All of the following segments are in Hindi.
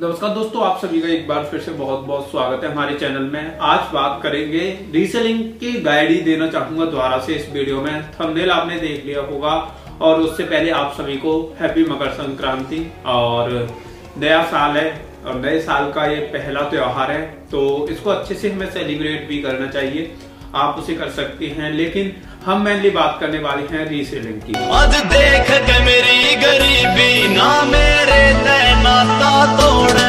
नमस्कार दोस्तों, आप सभी का एक बार फिर से बहुत बहुत स्वागत है हमारे चैनल में। आज बात करेंगे रीसेलिंग की गाइड ही देना चाहूंगा दोबारा से इस वीडियो में। थंबनेल आपने देख लिया होगा और उससे पहले आप सभी को हैप्पी मकर संक्रांति। और नया साल है और नए साल का ये पहला त्योहार है, तो इसको अच्छे से हमें सेलिब्रेट भी करना चाहिए। आप उसे कर सकते हैं, लेकिन हम मेनली बात करने वाले हैं रीसेलिंग की। आज देख के मेरी गरीबी ना मेरे नाता तोड़े,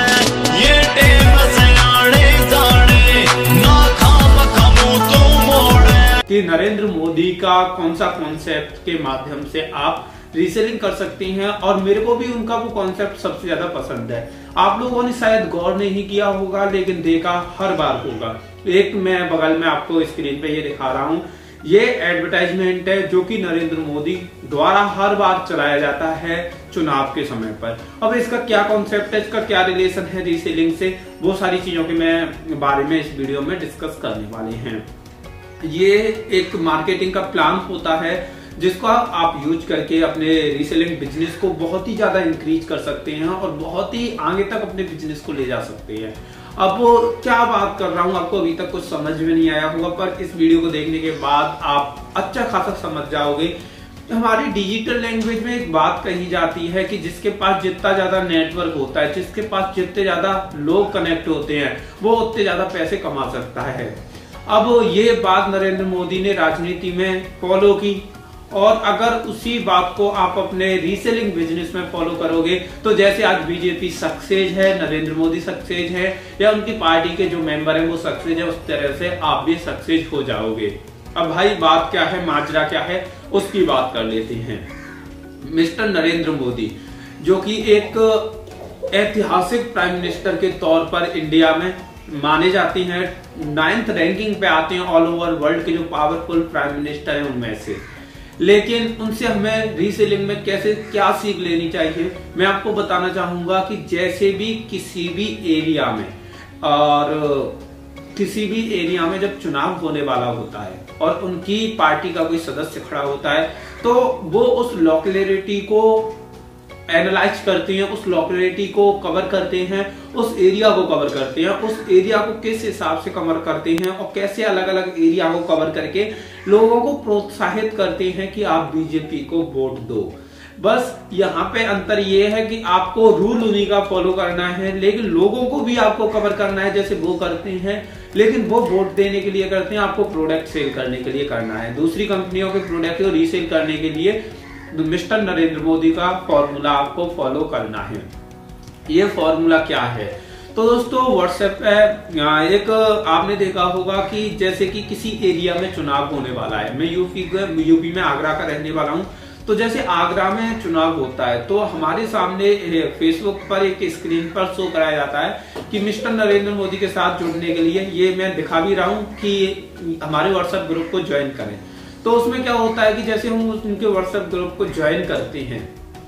ये टेम सयाने जाने ना खाम खामू तू मोड़े। कि नरेंद्र मोदी का कौन सा कॉन्सेप्ट के माध्यम से आप रीसेलिंग कर सकती हैं, और मेरे को भी उनका वो कॉन्सेप्ट सबसे ज्यादा पसंद है। आप लोगों ने शायद गौर नहीं किया होगा, लेकिन देखा हर बार होगा। एक मैं बगल में आपको स्क्रीन पे ये दिखा रहा हूँ, ये एडवर्टाइजमेंट है जो कि नरेंद्र मोदी द्वारा हर बार चलाया जाता है चुनाव के समय पर। अब इसका क्या कॉन्सेप्ट है, इसका क्या रिलेशन है रीसेलिंग से, वो सारी चीजों के मैं बारे में इस वीडियो में डिस्कस करने वाले हैं। ये एक मार्केटिंग का प्लान होता है जिसको आप यूज करके अपने रीसेलिंग बिजनेस को बहुत ही ज्यादा इंक्रीज कर सकते हैं और बहुत ही आगे तक अपने बिजनेस को ले जा सकते हैं। अब क्या बात कर रहा हूं, आपको अभी तक कुछ समझ में नहीं आया होगा, पर इस वीडियो को देखने के बाद आप अच्छा खासा समझ जाओगे। हमारी डिजिटल लैंग्वेज में एक बात कही जाती है कि जिसके पास जितना ज्यादा नेटवर्क होता है, जिसके पास जितने ज्यादा लोग कनेक्ट होते हैं, वो उतने ज्यादा पैसे कमा सकता है। अब ये बात नरेंद्र मोदी ने राजनीति में फॉलो की, और अगर उसी बात को आप अपने रीसेलिंग बिजनेस में फॉलो करोगे, तो जैसे आज बीजेपी सक्सेस है, नरेंद्र मोदी सक्सेस है, या उनकी पार्टी के जो मेंबर हैं वो सक्सेस है, उस तरह से आप भी सक्सेस हो जाओगे। अब भाई बात क्या है, माजरा क्या है, उसकी बात कर लेते हैं। मिस्टर नरेंद्र मोदी जो कि एक ऐतिहासिक प्राइम मिनिस्टर के तौर पर इंडिया में माने जाते हैं, 9th रैंकिंग पे आते हैं ऑल ओवर वर्ल्ड के जो पावरफुल प्राइम मिनिस्टर हैं उनमें से। लेकिन उनसे हमें रीसेलिंग में कैसे क्या सीख लेनी चाहिए, मैं आपको बताना चाहूंगा कि जैसे भी किसी भी एरिया में और किसी भी एरिया में जब चुनाव होने वाला होता है और उनकी पार्टी का कोई सदस्य खड़ा होता है, तो वो उस लोकेलिटी को एनालाइज करते हैं, उस लोकेलिटी को कवर करते हैं, उस एरिया को कवर करते हैं, उस एरिया को किस हिसाब से कवर करते हैं और कैसे अलग अलग एरिया को कवर करके लोगों को प्रोत्साहित करते हैं कि आप बीजेपी को वोट दो। बस यहाँ पे अंतर ये है कि आपको रूल उन्हीं का फॉलो करना है, लेकिन लोगों को भी आपको कवर करना है जैसे वो करते हैं। लेकिन वो वोट देने के लिए करते हैं, आपको प्रोडक्ट सेल करने के लिए करना है, दूसरी कंपनियों के प्रोडक्ट को रीसेल करने के लिए मिस्टर नरेंद्र मोदी का फॉर्मूला आपको फॉलो करना है। ये फॉर्मूला क्या है, तो दोस्तों व्हाट्सएप पे एक आपने देखा होगा कि जैसे कि किसी एरिया में चुनाव होने वाला है। मैं यूपी में आगरा का रहने वाला हूं, तो जैसे आगरा में चुनाव होता है तो हमारे सामने फेसबुक पर एक स्क्रीन पर शो कराया जाता है कि मिस्टर नरेंद्र मोदी के साथ जुड़ने के लिए, ये मैं दिखा भी रहा हूं कि हमारे व्हाट्सएप ग्रुप को ज्वाइन करें। तो उसमें क्या होता है कि जैसे हम उनके व्हाट्सएप ग्रुप को ज्वाइन करते हैं,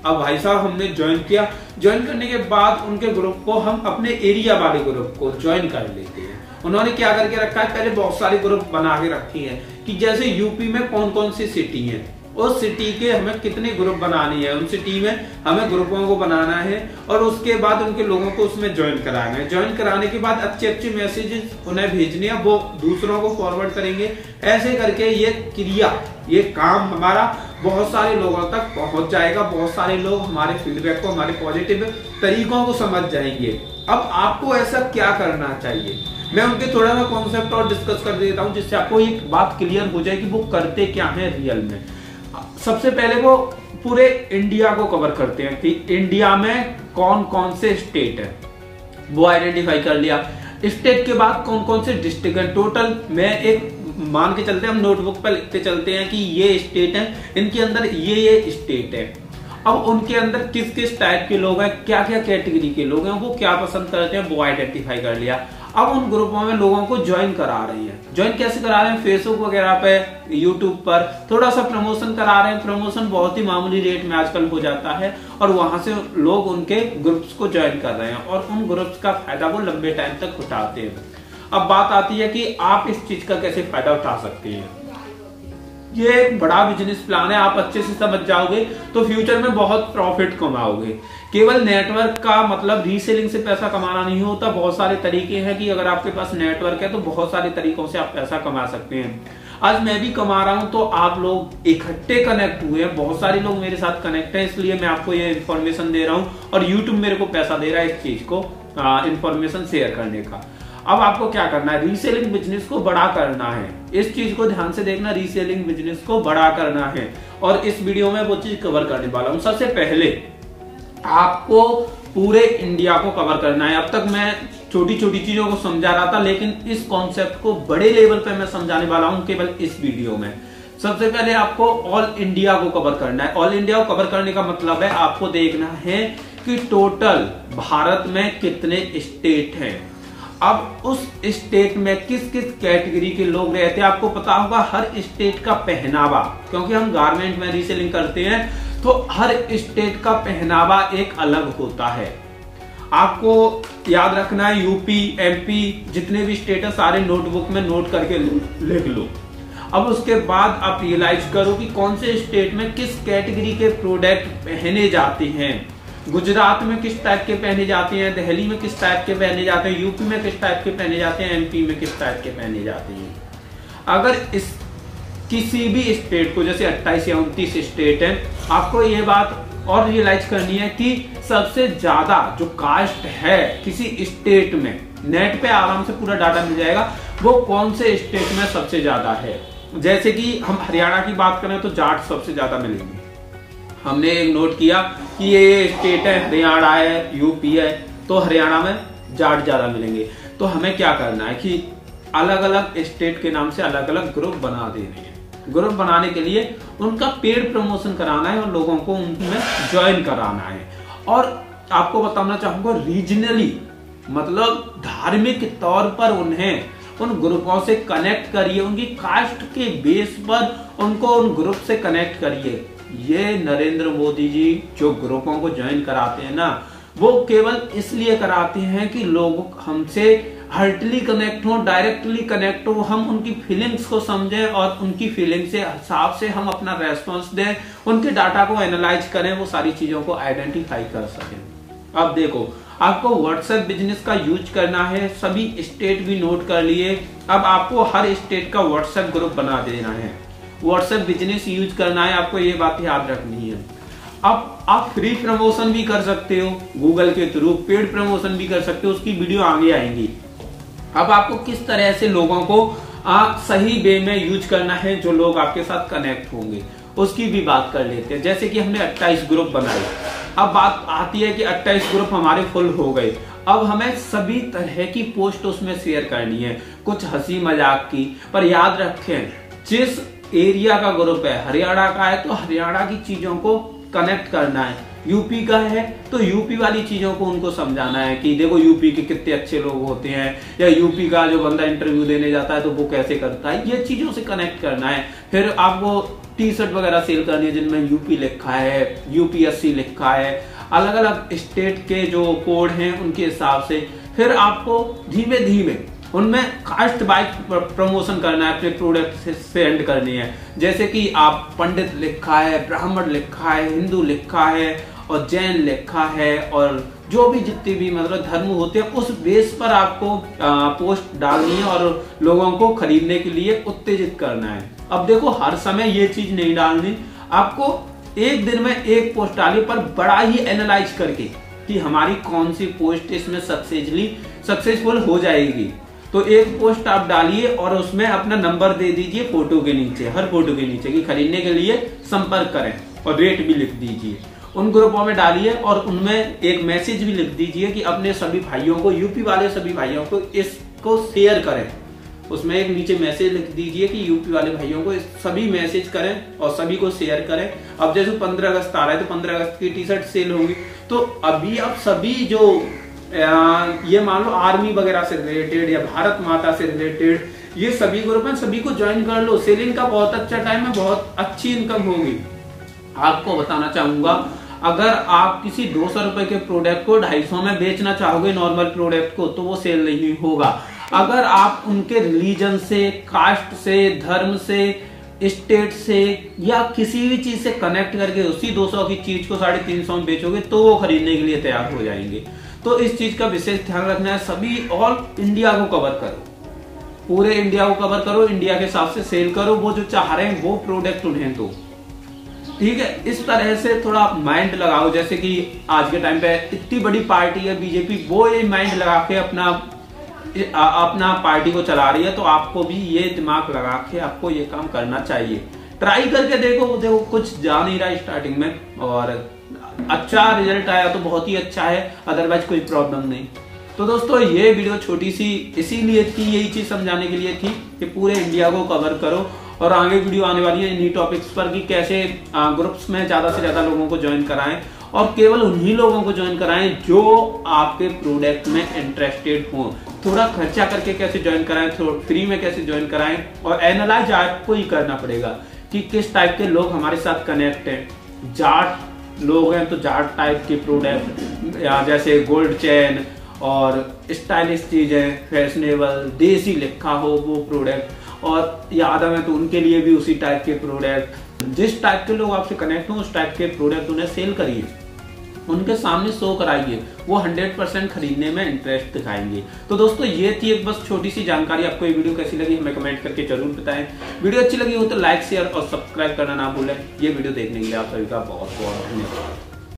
अब भाई साहब हमने ज्वाइन किया, ज्वाइन करने के बाद उनके ग्रुप को हम अपने एरिया वाले ग्रुप को ज्वाइन कर लेते हैं। उन्होंने क्या करके रखा है, पहले बहुत सारे ग्रुप बना के रखे हैं कि जैसे यूपी में कौन कौन सी सिटी है, उस सिटी के हमें कितने ग्रुप बनानी है, उन सिटी में हमें ग्रुपों को बनाना है और उसके बाद उनके लोगों को उसमें ज्वाइन कराना है। ज्वाइन कराने के बाद अच्छे अच्छे मैसेजेस उन्हें भेजने हैं, वो दूसरों को फॉरवर्ड करेंगे। ऐसे करके ये क्रिया, ये काम हमारा बहुत सारे लोगों तक पहुंच जाएगा। बहुत सारे लोग हमारे फीडबैक को, हमारे पॉजिटिव तरीकों को समझ जाएंगे। अब आपको ऐसा क्या करना चाहिए, मैं उनके थोड़ा सा कॉन्सेप्ट और डिस्कस कर देता हूं, जिससे आपको एक बात क्लियर हो जाए कि वो करते क्या है रियल में। सबसे पहले वो पूरे इंडिया को कवर करते हैं कि इंडिया में कौन कौन से स्टेट है, वो आइडेंटिफाई कर लिया। स्टेट के बाद कौन कौन से डिस्ट्रिक्ट है, टोटल मैं एक मान के चलते हैं, हम नोटबुक पर लिखते चलते हैं कि ये स्टेट है, इनके अंदर ये स्टेट है। अब उनके अंदर किस किस टाइप के लोग हैं, क्या क्या कैटेगरी के लोग हैं, वो क्या पसंद करते हैं, वो आइडेंटिफाई कर लिया। अब उन ग्रुपों में लोगों को ज्वाइन करा रही हैं। ज्वाइन कैसे करा रहे हैं, फेसबुक वगैरह पे, यूट्यूब पर थोड़ा सा प्रमोशन करा रहे हैं। प्रमोशन बहुत ही मामूली रेट में आजकल हो जाता है और वहां से लोग उनके ग्रुप्स को ज्वाइन कर रहे हैं और उन ग्रुप्स का फायदा वो लंबे टाइम तक उठाते हैं। अब बात आती है कि आप इस चीज का कैसे फायदा उठा सकते हैं। ये एक बड़ा बिजनेस प्लान है, आप अच्छे से समझ जाओगे तो फ्यूचर में बहुत प्रॉफिट कमाओगे। केवल नेटवर्क का मतलब रीसेलिंग से पैसा कमाना नहीं होता, बहुत सारे तरीके हैं कि अगर आपके पास नेटवर्क है तो बहुत सारे तरीकों से आप पैसा कमा सकते हैं। आज मैं भी कमा रहा हूं तो आप लोग इकट्ठे कनेक्ट हुए हैं, बहुत सारे लोग मेरे साथ कनेक्ट हैं, इसलिए मैं आपको ये इन्फॉर्मेशन दे रहा हूं और यूट्यूब मेरे को पैसा दे रहा है इस चीज को इन्फॉर्मेशन शेयर करने का। अब आपको क्या करना है, रीसेलिंग बिजनेस को बड़ा करना है। इस चीज को ध्यान से देखना, रीसेलिंग बिजनेस को बड़ा करना है और इस वीडियो में वो चीज कवर करने वाला हूं। सबसे पहले आपको पूरे इंडिया को कवर करना है। अब तक मैं छोटी छोटी चीजों को समझा रहा था, लेकिन इस कॉन्सेप्ट को बड़े लेवल पे मैं समझाने वाला हूं केवल इस वीडियो में। सबसे पहले आपको ऑल इंडिया को कवर करना है। ऑल इंडिया को कवर करने का मतलब है आपको देखना है कि टोटल भारत में कितने स्टेट हैं। अब उस स्टेट में किस किस कैटेगरी के लोग रहते हैं आपको पता होगा। हर स्टेट का पहनावा, क्योंकि हम गारमेंट में रीसेलिंग करते हैं तो हर स्टेट का पहनावा एक अलग होता है। आपको याद रखना है, यूपी एमपी जितने भी स्टेट है सारे नोटबुक में नोट करके लिख लो। अब उसके बाद आप रियलाइज करो कि कौन से स्टेट में किस कैटेगरी के प्रोडक्ट पहने जाते हैं। गुजरात में किस टाइप के पहने जाते हैं, दिल्ली में किस टाइप के पहने जाते हैं, यूपी में किस टाइप के पहने जाते हैं, एमपी में किस टाइप के पहने जाते हैं। अगर इस किसी भी स्टेट को, जैसे 28 या 29 स्टेट है, आपको ये बात और रियलाइज करनी है कि सबसे ज्यादा जो कास्ट है किसी स्टेट में, नेट पे आराम से पूरा डाटा मिल जाएगा, वो कौन से स्टेट में सबसे ज्यादा है। जैसे कि हम हरियाणा की बात करें तो जाट सबसे ज्यादा मिलेंगे। हमने एक नोट किया कि ये स्टेट है, हरियाणा है, यूपी है, तो हरियाणा में जाट ज्यादा मिलेंगे। तो हमें क्या करना है कि अलग अलग स्टेट के नाम से अलग अलग ग्रुप बना देने हैं। ग्रुप बनाने के लिए उनका पेड प्रमोशन कराना है और लोगों को उनमें ज्वाइन कराना है। और आपको बताना चाहूंगा, रीजनली मतलब धार्मिक तौर पर उन्हें उन ग्रुपों से कनेक्ट करिए, उनकी कास्ट के बेस पर उनको उन ग्रुप से कनेक्ट करिए। ये नरेंद्र मोदी जी जो ग्रुपों को ज्वाइन कराते हैं ना, वो केवल इसलिए कराते हैं कि लोग हमसे हार्टली कनेक्ट हो, डायरेक्टली कनेक्ट हो, हम उनकी फीलिंग्स को समझें और उनकी फीलिंग से हिसाब से हम अपना रेस्पॉन्स दें, उनके डाटा को एनालाइज करें, वो सारी चीजों को आइडेंटिफाई कर सकें। अब देखो, आपको व्हाट्सएप बिजनेस का यूज करना है, सभी स्टेट भी नोट कर लिए। अब आपको हर स्टेट का व्हाट्सएप ग्रुप बना देना है, व्हाट्सएप बिजनेस यूज करना है, आपको ये बात याद रखनी है। अब आप फ्री प्रमोशन भी कर सकते हो गूगल के थ्रू, पेड प्रमोशन भी कर सकते हो, उसकी वीडियो आगे आएंगी। अब आपको किस तरह से लोगों को सही वे में यूज करना है, जो लोग आपके साथ कनेक्ट होंगे, उसकी भी बात कर लेते हैं। जैसे कि हमने 28 ग्रुप बनाए, अब बात आती है कि 28 ग्रुप हमारे फुल हो गए। अब हमें सभी तरह की पोस्ट उसमें शेयर करनी है, कुछ हंसी मजाक की, पर याद रखें जिस एरिया का ग्रुप है, हरियाणा का है तो हरियाणा की चीजों को कनेक्ट करना है, यूपी का है तो यूपी वाली चीजों को उनको समझाना है कि देखो यूपी के कितने अच्छे लोग होते हैं, या यूपी का जो बंदा इंटरव्यू देने जाता है तो वो कैसे करता है, ये चीजों से कनेक्ट करना है। फिर आपको टी शर्ट वगैरह सेल करनी है जिनमें यूपी लिखा है, यूपीएससी लिखा है, अलग अलग स्टेट के जो कोड हैं उनके हिसाब से। फिर आपको धीमे धीमे उनमें कास्ट वाइज प्रमोशन करना है, अपने प्रोडक्ट से एंड करनी है। जैसे कि आप पंडित लिखा है, ब्राह्मण लिखा है, हिंदू लिखा है और जैन लिखा है, और जो भी जितने भी मतलब धर्म होते हैं उस बेस पर आपको पोस्ट डालनी है और लोगों को खरीदने के लिए उत्तेजित करना है। अब देखो, हर समय ये चीज नहीं डालनी, आपको एक दिन में एक पोस्ट डाली, पर बड़ा ही एनालाइज करके कि हमारी कौन सी पोस्ट इसमें सक्सेसफुल हो जाएगी। तो एक पोस्ट आप डालिए और उसमें अपना नंबर दे दीजिए फोटो के नीचे, हर फोटो के नीचे, कि खरीदने के लिए संपर्क करें, और रेट भी लिख दीजिए। उन ग्रुपों में डालिए और उनमें एक मैसेज भी लिख दीजिए कि अपने सभी भाइयों को, यूपी वाले सभी भाइयों को इसको शेयर करें। उसमें एक नीचे मैसेज लिख दीजिए कि यूपी वाले भाइयों को सभी मैसेज करें और सभी को शेयर करें। अब जैसे 15 अगस्त आ रहा है तो 15 अगस्त की टी शर्ट सेल होगी, तो अभी अब सभी जो ये मान लो आर्मी वगैरह से रिलेटेड या भारत माता से रिलेटेड ये सभी ग्रुप हैं, सभी को ज्वाइन कर लो। सेलिंग का बहुत अच्छा टाइम है, बहुत अच्छी इनकम होगी। आपको बताना चाहूंगा, अगर आप किसी 200 रुपए के प्रोडक्ट को 250 में बेचना चाहोगे, नॉर्मल प्रोडक्ट को, तो वो सेल नहीं होगा। अगर आप उनके रिलीजन से, कास्ट से, धर्म से, स्टेट से या किसी भी चीज से कनेक्ट करके उसी 200 की चीज को 350 में बेचोगे तो वो खरीदने के लिए तैयार हो जाएंगे। तो इस चीज का विशेष ध्यान रखना है। सभी ऑल इंडिया को कवर करो, पूरे इंडिया को कवर करो, इंडिया के हिसाब से सेल करो, वो जो चाह रहे हैं वो प्रोडक्ट उन्हें दो, ठीक है। इस तरह से थोड़ा माइंड लगाओ, जैसे कि आज के टाइम पे इतनी बड़ी पार्टी है बीजेपी, वो ये माइंड लगा के अपना पार्टी को चला रही है, तो आपको भी ये दिमाग लगा के आपको ये काम करना चाहिए। ट्राई करके देखो कुछ जा नहीं रहा स्टार्टिंग में, और अच्छा रिजल्ट आया तो बहुत ही अच्छा है, अदरवाइज कोई प्रॉब्लम नहीं। तो दोस्तों ये वीडियो छोटी सी इसीलिए थी, यही चीज समझाने के लिए थी कि पूरे इंडिया को कवर करो, और आगे वीडियो आने वाली है इन्हीं टॉपिक्स पर कि कैसे ग्रुप्स में ज्यादा से ज्यादा लोगों को ज्वाइन कराएं, और केवल उन्हीं लोगों को ज्वाइन कराएं जो आपके प्रोडक्ट में इंटरेस्टेड हो। थोड़ा खर्चा करके कैसे ज्वाइन कराएं, फ्री में कैसे ज्वाइन कराएं, और एनालाइज आपको ही करना पड़ेगा कि किस टाइप के लोग हमारे साथ कनेक्ट हैं। जाट लोग हैं तो जाट टाइप के प्रोडक्ट, या जैसे गोल्ड चेन और स्टाइलिश चीजें, फैशनेबल देसी लिखा हो वो प्रोडक्ट, और यादव है तो उनके लिए भी उसी टाइप के प्रोडक्ट। जिस टाइप के लोग आपसे कनेक्ट हो उस टाइप के प्रोडक्ट उन्हें सेल करिए, उनके सामने शो कराइए, वो 100% खरीदने में इंटरेस्ट दिखाएंगे। तो दोस्तों ये थी एक बस छोटी सी जानकारी। आपको ये वीडियो कैसी लगी हमें कमेंट करके जरूर बताएं। वीडियो अच्छी लगी हो तो लाइक शेयर और सब्सक्राइब करना ना भूलें। ये वीडियो देखने के लिए आप सभी का बहुत बहुत धन्यवाद।